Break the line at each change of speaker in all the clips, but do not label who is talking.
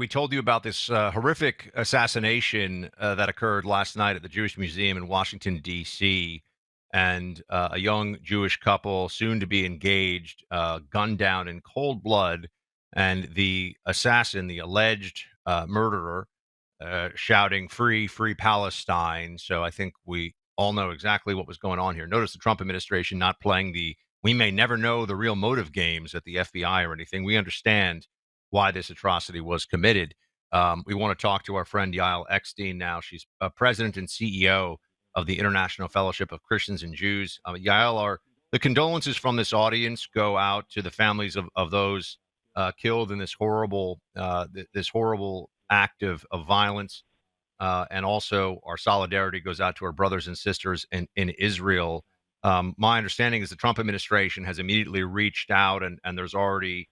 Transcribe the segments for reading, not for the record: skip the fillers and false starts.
we told you about this horrific assassination that occurred last night at the Jewish Museum in Washington, D.C. And a young Jewish couple, soon to be engaged, gunned down in cold blood. And the assassin, the alleged murderer, shouting, "Free, free Palestine." So I think we all know exactly what was going on here. Notice the Trump administration not playing the "we may never know the real motive" games at the FBI or anything. We understand why this atrocity was committed. We want to talk to our friend Yael Eckstein now. She's president and CEO of the International Fellowship of Christians and Jews. Yael, the condolences from this audience go out to the families of those killed in this horrible act of violence. And also, our solidarity goes out to our brothers and sisters in Israel. My understanding is the Trump administration has immediately reached out, and there's already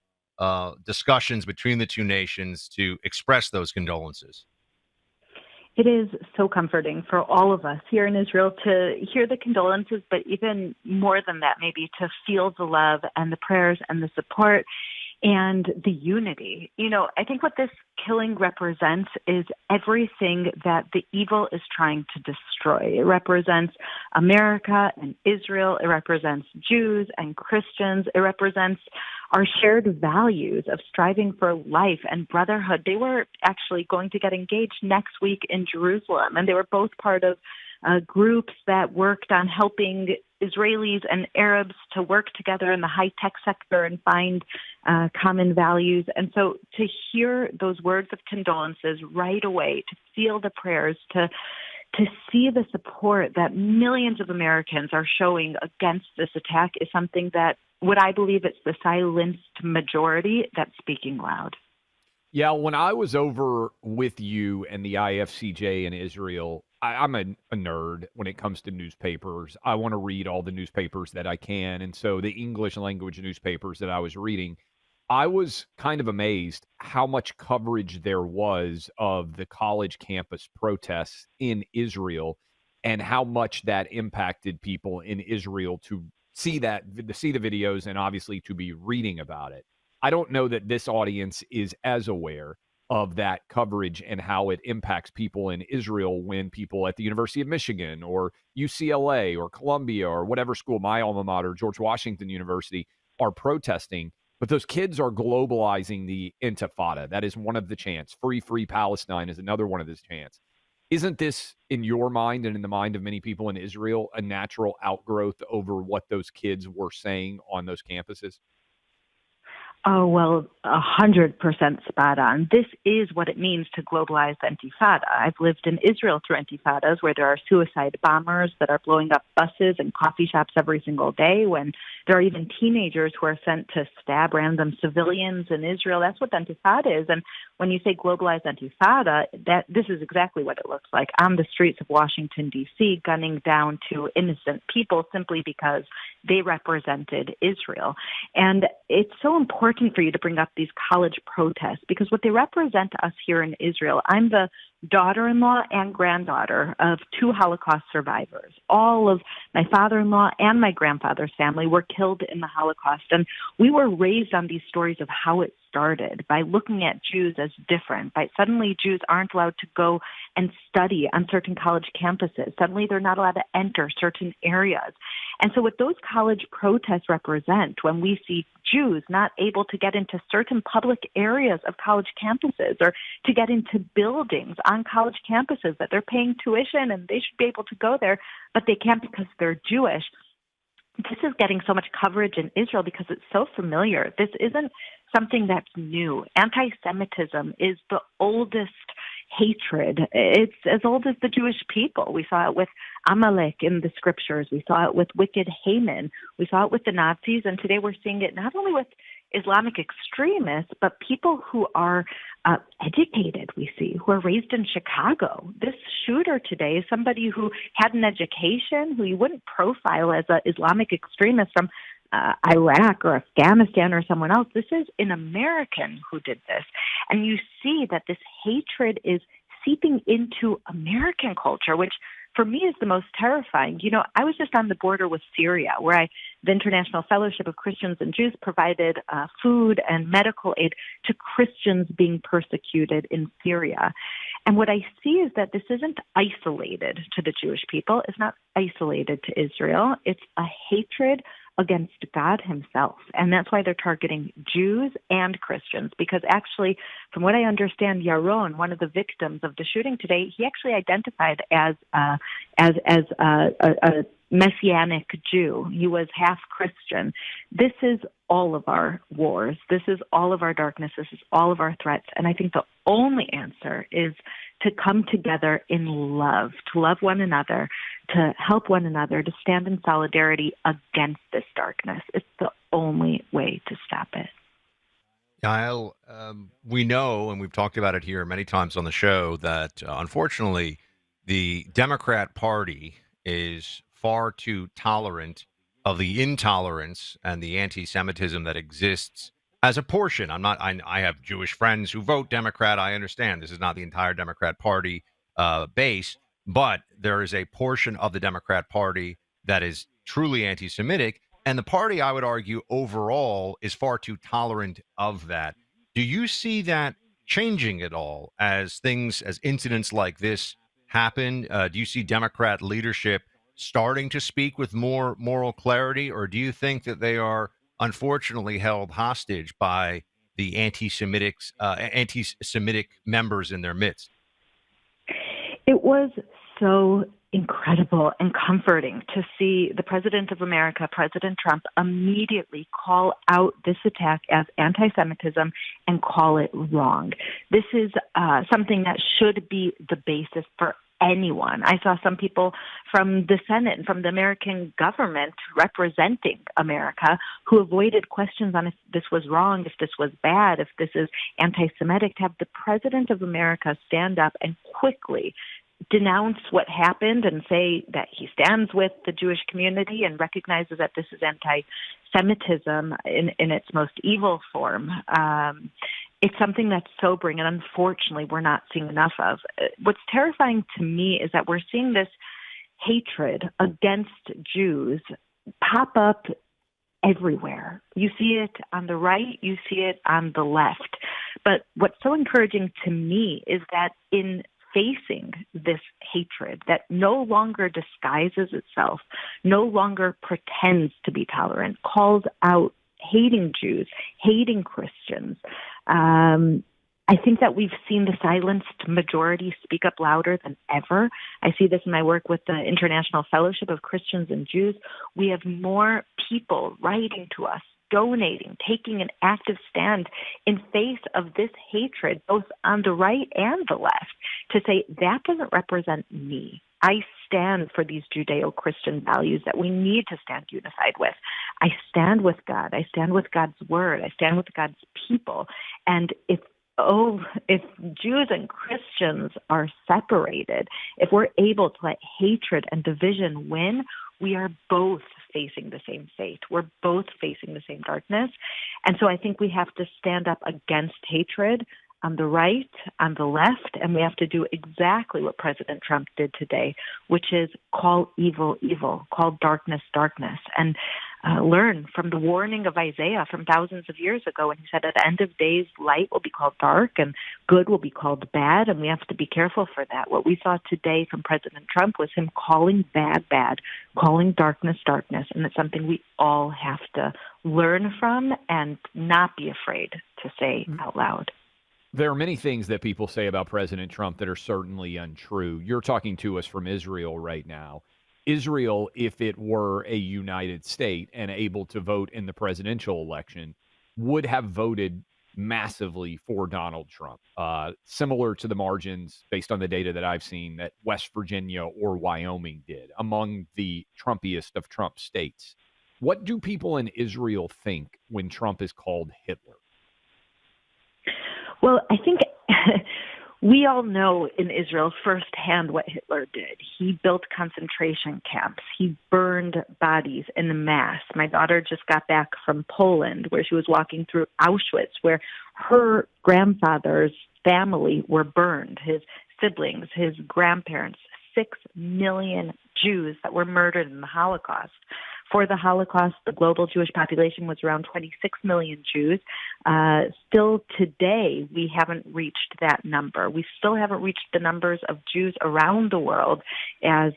discussions between the two nations to express those condolences.
It is so comforting for all of us here in Israel to hear the condolences, but even more than that, maybe to feel the love and the prayers and the support and the unity. You know, I think what this killing represents is everything that the evil is trying to destroy. It represents America and Israel. It represents Jews and Christians. It represents our shared values of striving for life and brotherhood. They were actually going to get engaged next week in Jerusalem, and they were both part of groups that worked on helping Israelis and Arabs to work together in the high-tech sector and find common values. And so to hear those words of condolences right away, to feel the prayers, to see the support that millions of Americans are showing against this attack is something that what I believe it's the silenced majority that's speaking loud.
Yeah, when I was over with you and the IFCJ in Israel, I'm a nerd when it comes to newspapers. I want to read all the newspapers that I can. And so the English language newspapers that I was reading, I was kind of amazed how much coverage there was of the college campus protests in Israel and how much that impacted people in Israel to see the videos and obviously to be reading about it. I don't know that this audience is as aware of that coverage and how it impacts people in Israel when people at the University of Michigan or UCLA or Columbia or whatever school, my alma mater, George Washington University, are protesting. But those kids are globalizing the Intifada. That is one of the chants. Free, free Palestine is another one of those chants. Isn't this, in your mind and in the mind of many people in Israel, a natural outgrowth over what those kids were saying on those campuses?
Oh, well, 100% spot on. This is what it means to globalize the Intifada. I've lived in Israel through Intifadas where there are suicide bombers that are blowing up buses and coffee shops every single day, when there are even teenagers who are sent to stab random civilians in Israel. That's what the Intifada is. And when you say globalized Intifada, this is exactly what it looks like on the streets of Washington, D.C., gunning down to innocent people simply because they represented Israel. And it's so important for you to bring up these college protests because what they represent to us here in Israel, I'm the daughter-in-law and granddaughter of two Holocaust survivors. All of my father-in-law and my grandfather's family were killed in the Holocaust. And we were raised on these stories of how it started by looking at Jews as different, by suddenly Jews aren't allowed to go and study on certain college campuses. Suddenly they're not allowed to enter certain areas. And so what those college protests represent when we see Jews not able to get into certain public areas of college campuses or to get into buildings on college campuses that they're paying tuition and they should be able to go there, but they can't because they're Jewish. This is getting so much coverage in Israel because it's so familiar. This isn't something that's new. Anti-Semitism is the oldest hatred. It's as old as the Jewish people. We saw it with Amalek in the scriptures. We saw it with wicked Haman. We saw it with the Nazis. And today we're seeing it not only with Islamic extremists, but people who are educated, we see, who are raised in Chicago. This shooter today is somebody who had an education, who you wouldn't profile as an Islamic extremist from Iraq or Afghanistan or someone else. This is an American who did this. And you see that this hatred is seeping into American culture, which for me is the most terrifying. You know, I was just on the border with Syria where I the International Fellowship of Christians and Jews provided food and medical aid to Christians being persecuted in Syria. And what I see is that this isn't isolated to the Jewish people. It's not isolated to Israel. It's a hatred against God himself. And that's why they're targeting Jews and Christians, because actually, from what I understand, Yaron, one of the victims of the shooting today, he actually identified as a Messianic Jew. He was half Christian. This is all of our wars. This is all of our darkness. This is all of our threats. And I think the only answer is to come together in love, to love one another, to help one another, to stand in solidarity against this darkness. It's the only way to stop it.
Yael, we know, and we've talked about it here many times on the show, that unfortunately the Democrat Party is far too tolerant of the intolerance and the anti-Semitism that exists as a portion. I have Jewish friends who vote Democrat. I understand this is not the entire Democrat Party base, but there is a portion of the Democrat Party that is truly anti-Semitic. And the party, I would argue, overall is far too tolerant of that. Do you see that changing at all as incidents like this happen? Do you see Democrat leadership starting to speak with more moral clarity, or do you think that they are unfortunately held hostage by the anti-Semitic members in their midst?
It was so incredible and comforting to see the President of America, President Trump, immediately call out this attack as anti-Semitism and call it wrong. This is something that should be the basis for anyone. I saw some people from the Senate and from the American government representing America who avoided questions on if this was wrong, if this was bad, if this is anti-Semitic, to have the President of America stand up and quickly denounce what happened and say that he stands with the Jewish community and recognizes that this is anti-Semitism in its most evil form. It's something that's sobering, and unfortunately, we're not seeing enough of. What's terrifying to me is that we're seeing this hatred against Jews pop up everywhere. You see it on the right, you see it on the left. But what's so encouraging to me is that in facing this hatred that no longer disguises itself, no longer pretends to be tolerant, calls out hating Jews, hating Christians. I think that we've seen the silenced majority speak up louder than ever. I see this in my work with the International Fellowship of Christians and Jews. We have more people writing to us, donating, taking an active stand in face of this hatred, both on the right and the left, to say that doesn't represent me. I stand for these Judeo-Christian values that we need to stand unified with. I stand with God. I stand with God's word. I stand with God's people. And if Jews and Christians are separated, if we're able to let hatred and division win, we are both facing the same fate. We're both facing the same darkness. And so I think we have to stand up against hatred on the right, on the left, and we have to do exactly what President Trump did today, which is call evil, evil, call darkness, darkness, and learn from the warning of Isaiah from thousands of years ago when he said at the end of days, light will be called dark and good will be called bad, and we have to be careful for that. What we saw today from President Trump was him calling bad, bad, calling darkness, darkness, and it's something we all have to learn from and not be afraid to say out loud.
There are many things that people say about President Trump that are certainly untrue. You're talking to us from Israel right now. Israel, if it were a united state and able to vote in the presidential election, would have voted massively for Donald Trump, similar to the margins, based on the data that I've seen, that West Virginia or Wyoming did, among the Trumpiest of Trump states. What do people in Israel think when Trump is called Hitler?
Well, I think we all know in Israel firsthand what Hitler did. He built concentration camps. He burned bodies in mass. My daughter just got back from Poland, where she was walking through Auschwitz, where her grandfather's family were burned, his siblings, his grandparents, 6 million Jews that were murdered in the Holocaust. For the Holocaust, the global Jewish population was around 26 million Jews. Still today, we haven't reached that number. We still haven't reached the numbers of Jews around the world as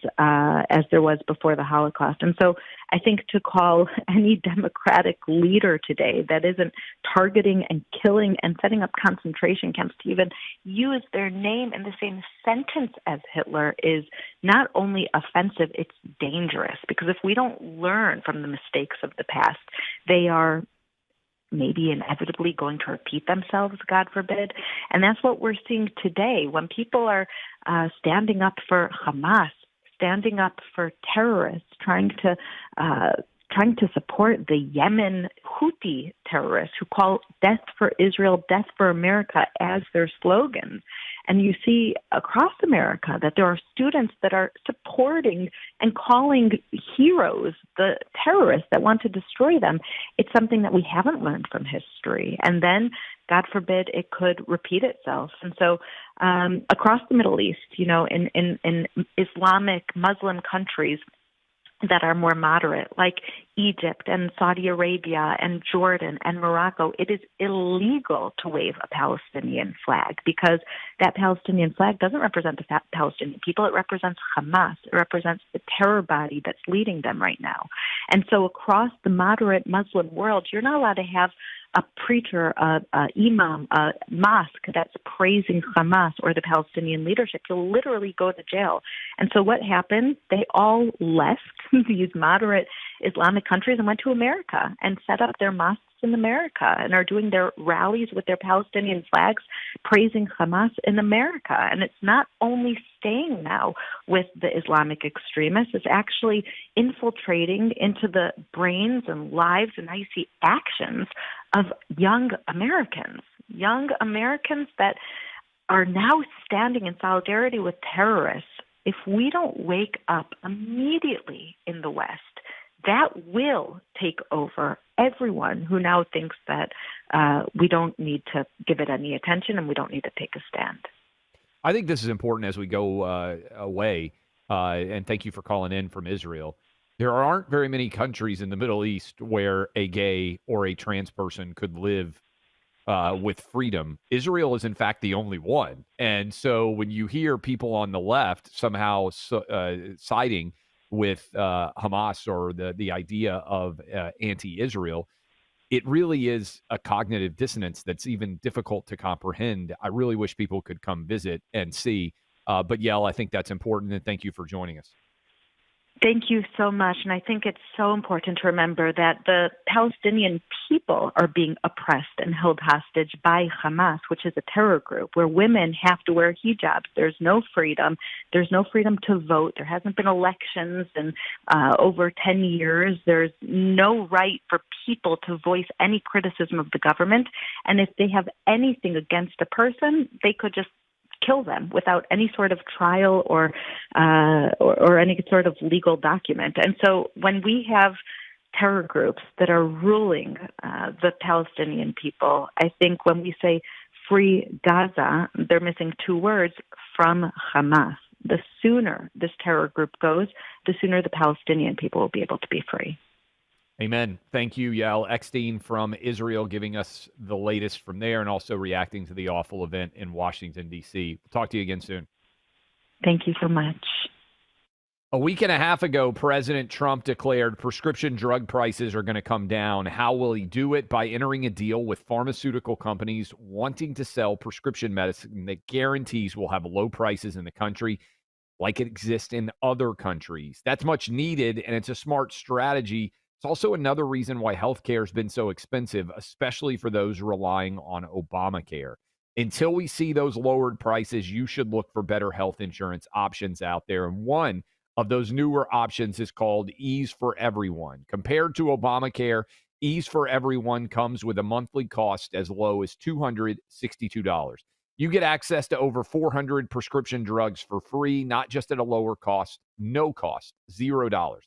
there was before the Holocaust. And so I think to call any democratic leader today that isn't targeting and killing and setting up concentration camps to even use their name in the same sentence as Hitler is not only offensive, it's dangerous. Because if we don't learn from the mistakes of the past, they are maybe inevitably going to repeat themselves, God forbid. And that's what we're seeing today when people are standing up for Hamas, standing up for terrorists, trying to support the Yemen Houthi terrorists who call death for Israel, death for America as their slogans. And you see across America that there are students that are supporting and calling heroes the terrorists that want to destroy them. It's something that we haven't learned from history. And then, God forbid, it could repeat itself. And so across the Middle East, in Islamic Muslim countries that are more moderate, like Egypt and Saudi Arabia and Jordan and Morocco, it is illegal to wave a Palestinian flag because that Palestinian flag doesn't represent the Palestinian people. It represents Hamas. It represents the terror body that's leading them right now. And so across the moderate Muslim world, you're not allowed to have a preacher, a imam, a mosque that's praising Hamas or the Palestinian leadership. You'll literally go to jail. And so what happened? They all left these moderate Islamic countries and went to America and set up their mosques in America and are doing their rallies with their Palestinian flags, praising Hamas in America. And it's not only staying now with the Islamic extremists, it's actually infiltrating into the brains and lives, and now you see actions of young Americans that are now standing in solidarity with terrorists. If we don't wake up immediately in the West, that will take over everyone who now thinks that we don't need to give it any attention and we don't need to take a stand.
I think this is important as we go away, and thank you for calling in from Israel. There aren't very many countries in the Middle East where a gay or a trans person could live with freedom. Israel is, in fact, the only one. And so when you hear people on the left somehow siding with Hamas or the idea of anti-Israel, it really is a cognitive dissonance that's even difficult to comprehend. I really wish people could come visit and see. But Yael, I think that's important, and thank you for joining us.
Thank you so much. And I think it's so important to remember that the Palestinian people are being oppressed and held hostage by Hamas, which is a terror group where women have to wear hijabs. There's no freedom. There's no freedom to vote. There hasn't been elections in over 10 years. There's no right for people to voice any criticism of the government. And if they have anything against a person, they could just kill them without any sort of trial or any sort of legal document. And so when we have terror groups that are ruling the Palestinian people, I think when we say free Gaza, they're missing two words: from Hamas. The sooner this terror group goes, the sooner the Palestinian people will be able to be free.
Amen. Thank you, Yael. Eckstein from Israel giving us the latest from there and also reacting to the awful event in Washington, D.C. We'll talk to you again soon.
Thank you so much.
A week and a half ago, President Trump declared prescription drug prices are going to come down. How will he do it? By entering a deal with pharmaceutical companies wanting to sell prescription medicine that guarantees we'll have low prices in the country like it exists in other countries. That's much needed, and it's a smart strategy. It's also another reason why healthcare has been so expensive, especially for those relying on Obamacare. Until we see those lowered prices, you should look for better health insurance options out there. And one of those newer options is called Ease for Everyone. Compared to Obamacare, Ease for Everyone comes with a monthly cost as low as $262. You get access to over 400 prescription drugs for free, not just at a lower cost, no cost, $0.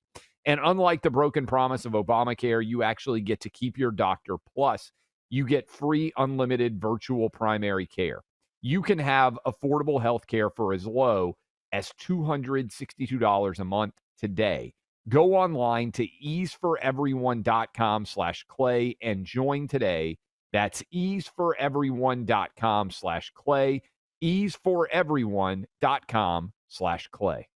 And unlike the broken promise of Obamacare, you actually get to keep your doctor. Plus, you get free unlimited virtual primary care. You can have affordable health care for as low as $262 a month today. Go online to easeforeveryone.com/clay and join today. That's easeforeveryone.com/clay, easeforeveryone.com/clay.